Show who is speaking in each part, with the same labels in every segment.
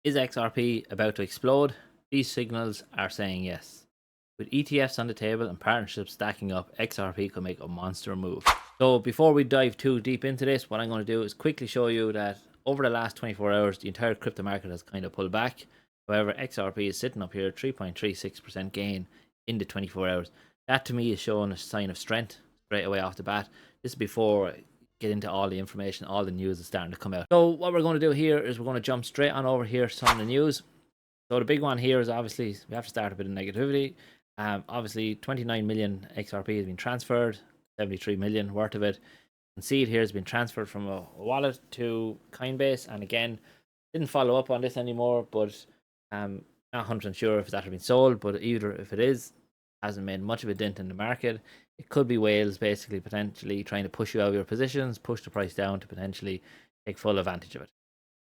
Speaker 1: Is XRP about to explode? These signals are saying yes. With ETFs on the table and partnerships stacking up, XRP could make a monster move. So before we dive too deep into this, what I'm going to do is quickly show you that over the last 24 hours, the entire crypto market has kind of pulled back. However, XRP is sitting up here, 3.36% gain in the 24 hours. That to me is showing a sign of strength straight away off the bat. This is before I get into all the information, all the news is starting to come out. So what we're going to do here is we're going to jump straight on over here to some of the news. So the big one here is obviously we have to start a bit of negativity. Obviously 29 million XRP has been transferred, 73 million worth of it. You can see it here has been transferred from a wallet to Coinbase, and again, didn't follow up on this anymore, but not 100% sure if that has been sold, but either if it is, hasn't made much of a dent in the market. It could be whales basically potentially trying to push you out of your positions, push the price down to potentially take full advantage of it.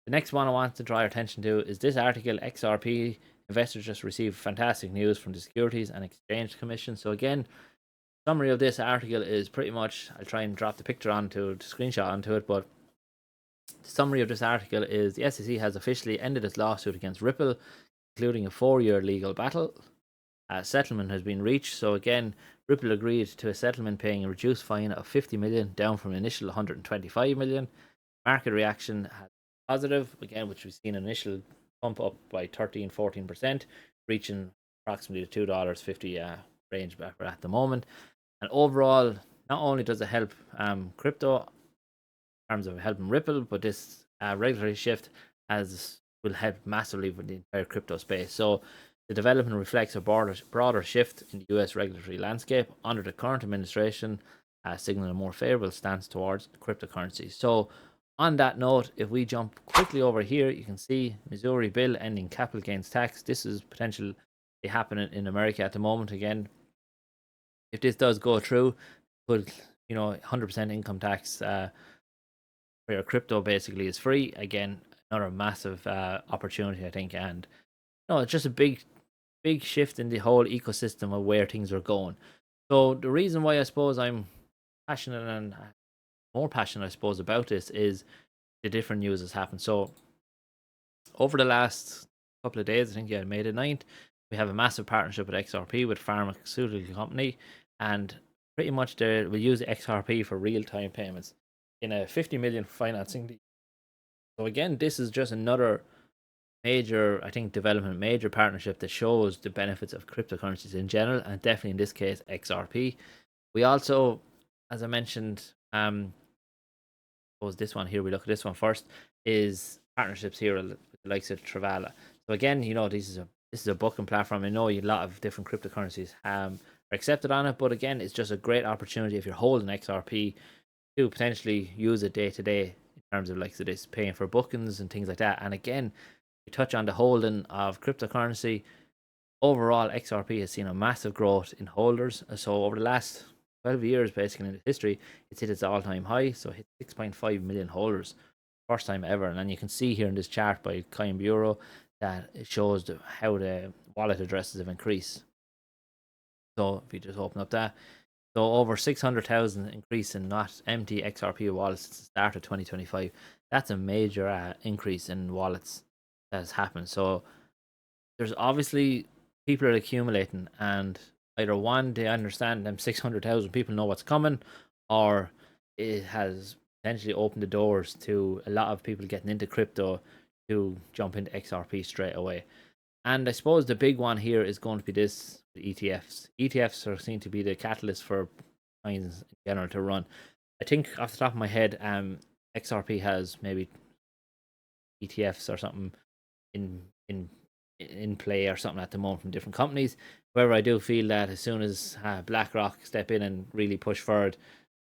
Speaker 1: The next one I want to draw your attention to is this article. XRP investors just received fantastic news from the Securities and Exchange Commission. So again, summary of this article is pretty much, I'll try and drop the picture onto the screenshot onto it, but the summary of this article is the SEC has officially ended its lawsuit against Ripple, including a 4-year legal battle. A settlement has been reached. So again, Ripple agreed to a settlement paying a reduced fine of 50 million, down from an initial 125 million. Market reaction has been positive again, which we've seen an initial pump up by 13-14%, reaching approximately the $2.50 range at the moment. And overall, not only does it help crypto in terms of helping Ripple, but this regulatory shift will help massively with the entire crypto space. So the development reflects a broader shift in the US regulatory landscape under the current administration, signaling a more favorable stance towards cryptocurrencies. So, on that note, if we jump quickly over here, you can see Missouri bill ending capital gains tax. This is potentially happening in America at the moment. Again, if this does go through, could 100% income tax for your crypto basically is free. Again, another massive opportunity, I think, and it's just a big shift in the whole ecosystem of where things are going. So the reason why I suppose I'm passionate and more passionate, I suppose, about this is the different news that's happened. So over the last couple of days, I think May the 9th, we have a massive partnership with XRP, with pharmaceutical company, and pretty much they will use XRP for real-time payments in a 50 million financing. So again, this is just another major, I think, development, major partnership that shows the benefits of cryptocurrencies in general, and definitely in this case XRP. We also, as I mentioned, suppose this one here, we look at this one first, is partnerships here with the likes of Travala. So again, this is a booking platform. I know a lot of different cryptocurrencies are accepted on it, but again, it's just a great opportunity if you're holding XRP to potentially use it day to day in terms of like this paying for bookings and things like that. And again, we touch on the holding of cryptocurrency. Overall, XRP has seen a massive growth in holders. So over the last 12 years, basically in its history, it's hit its all-time high. So it hit 6.5 million holders, first time ever. And then you can see here in this chart by Coin Bureau that it shows how the wallet addresses have increased. So if you just open up that, so over 600,000 increase in not empty XRP wallets since the start of 2025. That's a major increase in wallets that has happened. So there's obviously people are accumulating, and either one, they understand them 600,000 people know what's coming, or it has potentially opened the doors to a lot of people getting into crypto to jump into XRP straight away. And I suppose the big one here is going to be this, the ETFs. ETFs are seen to be the catalyst for coins in general to run. I think off the top of my head, XRP has maybe ETFs or something in play or something at the moment from different companies. However, I do feel that as soon as BlackRock step in and really push forward,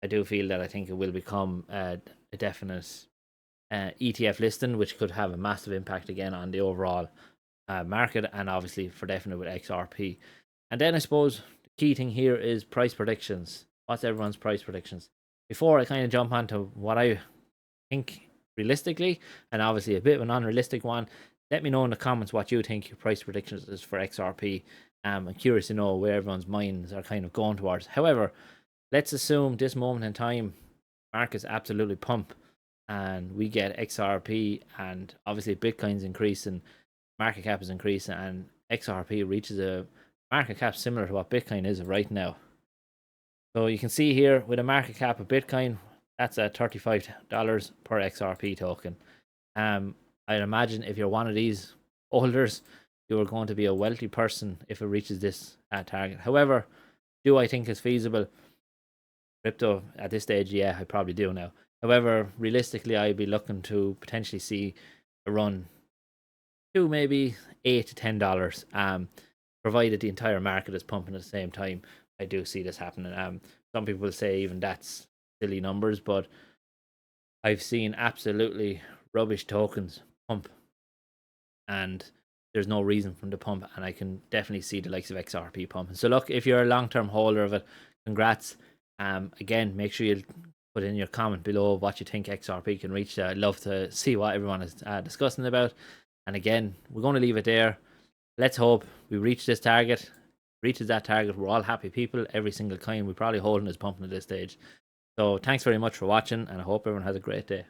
Speaker 1: I do feel that I think it will become a definite ETF listing, which could have a massive impact again on the overall market, and obviously for definite with XRP. And then I suppose the key thing here is price predictions. What's everyone's price predictions? Before I kind of jump onto what I think realistically, and obviously a bit of an unrealistic one, let me know in the comments what you think your price predictions is for XRP. I'm curious to know where everyone's minds are kind of going towards. However, let's assume this moment in time, markets absolutely pump. and we get XRP, and obviously Bitcoin's increasing, market cap is increasing, and XRP reaches a market cap similar to what Bitcoin is right now. So you can see here with a market cap of Bitcoin, that's at $35 per XRP token. I'd imagine if you're one of these holders, you are going to be a wealthy person if it reaches this target. However, do I think it's feasible? Crypto at this stage, yeah, I probably do now. However, realistically, I'd be looking to potentially see a run to maybe $8 to $10. Provided the entire market is pumping at the same time, I do see this happening. Some people say even that's silly numbers, but I've seen absolutely rubbish tokens pump, and there's no reason for them to pump, and I can definitely see the likes of XRP pumping. So look, if you're a long-term holder of it, congrats. Again, make sure you put in your comment below what you think XRP can reach. I'd love to see what everyone is discussing about. And again, we're going to leave it there. Let's hope we reach this target. Reaches that target, we're all happy people. Every single coin we probably holding is pumping at this stage. So thanks very much for watching, and I hope everyone has a great day.